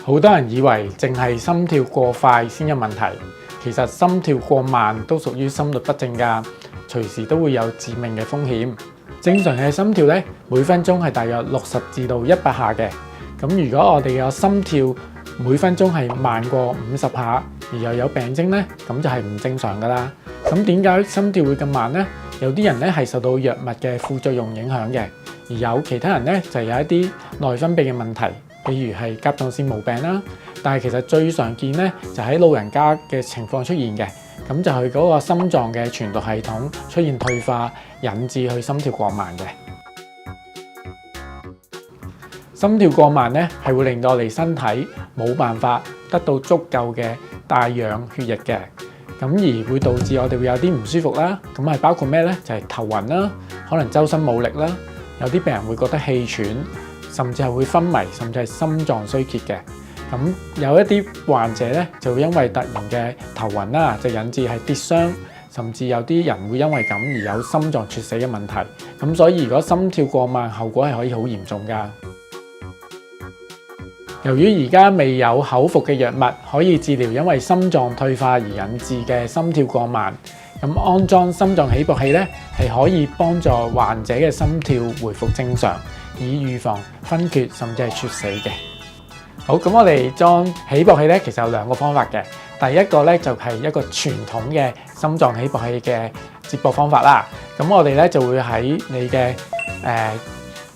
好多人以為淨係心跳過快先有問題，其實心跳過慢都屬於心律不正㗎，隨時都會有致命嘅風險。正常嘅心跳咧，每分鐘係大約60至到100下嘅。咁如果我哋嘅心跳每分鐘係慢過50下，而又有病徵咧，咁就係唔正常㗎啦。咁點解心跳會咁慢呢？有啲人咧係受到藥物嘅副作用影響嘅，而有其他人咧就有一啲內分泌嘅問題。譬如係甲狀腺毛病啦，但係其實最常見咧就喺老人家嘅情況出現嘅，咁就係嗰個心臟嘅傳導系統出現退化，引致去心跳過慢嘅。心跳過慢咧係會令到我哋身體冇辦法得到足夠嘅帶氧血液嘅，咁而會導致我哋會有啲唔舒服啦。咁係包括咩咧？就係頭暈啦，可能周身冇力啦，有啲病人會覺得氣喘，甚至係會昏迷，甚至係心臟衰竭嘅。咁有一啲患者咧就會因為突然嘅頭暈啦，就引致係跌傷，甚至有啲人會因為咁而有心臟猝死嘅問題。咁所以如果心跳過慢，後果係可以好嚴重㗎。由於而家未有口服嘅藥物可以治療因為心臟退化而引致嘅心跳過慢，咁安裝心臟起搏器咧係可以幫助患者嘅心跳回復正常，以預防昏厥甚至係猝死嘅。好，咁我哋裝起搏器咧，其實有2個方法嘅。第一個咧就係一個傳統嘅心臟起搏器嘅接駁方法啦。咁我哋咧就會喺你嘅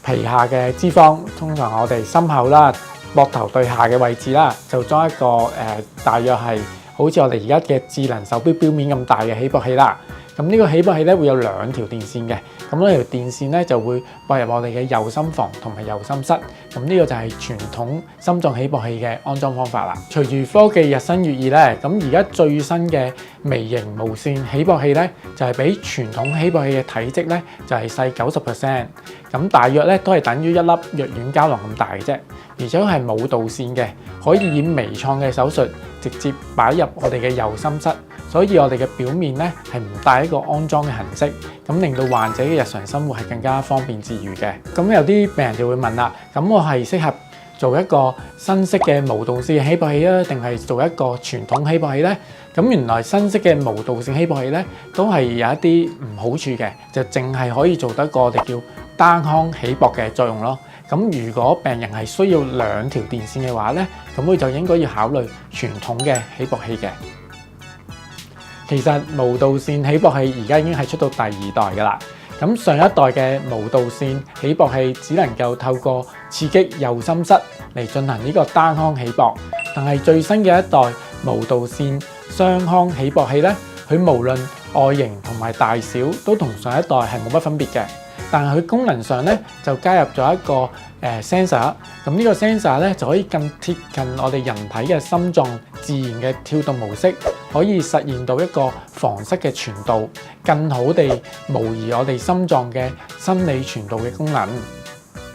皮下嘅脂肪，通常我哋心口啦、膊頭對下嘅位置啦，就裝一個大約係好似我哋而家嘅智能手錶錶面咁大嘅起搏器啦。咁呢個起搏器咧會有2條電線嘅，咁呢條電線咧就會駁入我哋嘅右心房同埋右心室。咁呢個就係傳統心臟起搏器嘅安裝方法啦。隨住科技日新月異咧，咁而家最新嘅微型無線起搏器咧就係比傳統起搏器嘅體積咧就係細90%，咁大約咧都係等於一粒藥丸膠囊咁大嘅啫，而且係冇導線嘅，可以以微創嘅手術直接擺入我哋嘅右心室。所以我哋嘅表面咧係唔帶一個安裝嘅痕跡，咁令到患者嘅日常生活係更加方便自如嘅。咁有啲病人就會問啦，咁我係適合做一個新式嘅無導線起搏器啊，定係做一個傳統起搏器呢？咁原來新式嘅無導線起搏器咧都係有一啲唔好處嘅，就淨係可以做得一個我哋叫單腔起搏嘅作用咯。咁如果病人係需要2條電線嘅話咧，咁佢就應該要考慮傳統嘅起搏器嘅。其實無導線起搏器而家已經係出到第2代㗎啦。咁上一代嘅無導線起搏器只能夠透過刺激右心室嚟進行呢個單腔起搏，但係最新嘅一代無導線雙腔起搏器咧，佢無論外形同埋大小都同上一代係冇乜分別嘅，但係佢功能上咧就加入咗一個sensor，咁呢個 sensor 咧就可以更貼近我哋人體嘅心臟自然嘅跳動模式，可以實現到一個房室嘅傳導，更好地模擬我哋心臟嘅生理傳導嘅功能。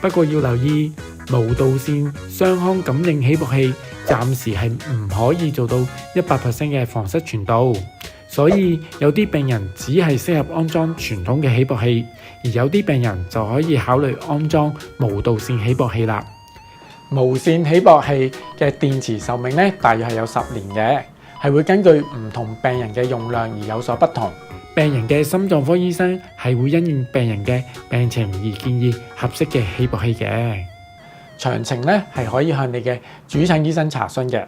不過要留意，無導線雙腔感應起搏器暫時係唔可以做到100% 嘅房室傳導，所以有啲病人只係適合安裝傳統嘅起搏器，而有啲病人就可以考慮安裝無導線起搏器啦。無線起搏器嘅電池壽命咧，大約係有10年嘅，係會根據唔同病人嘅用量而有所不同。病人嘅心臟科醫生係會因應病人嘅病情而建議合適嘅起搏器嘅。詳情咧係可以向你嘅主診醫生查詢嘅。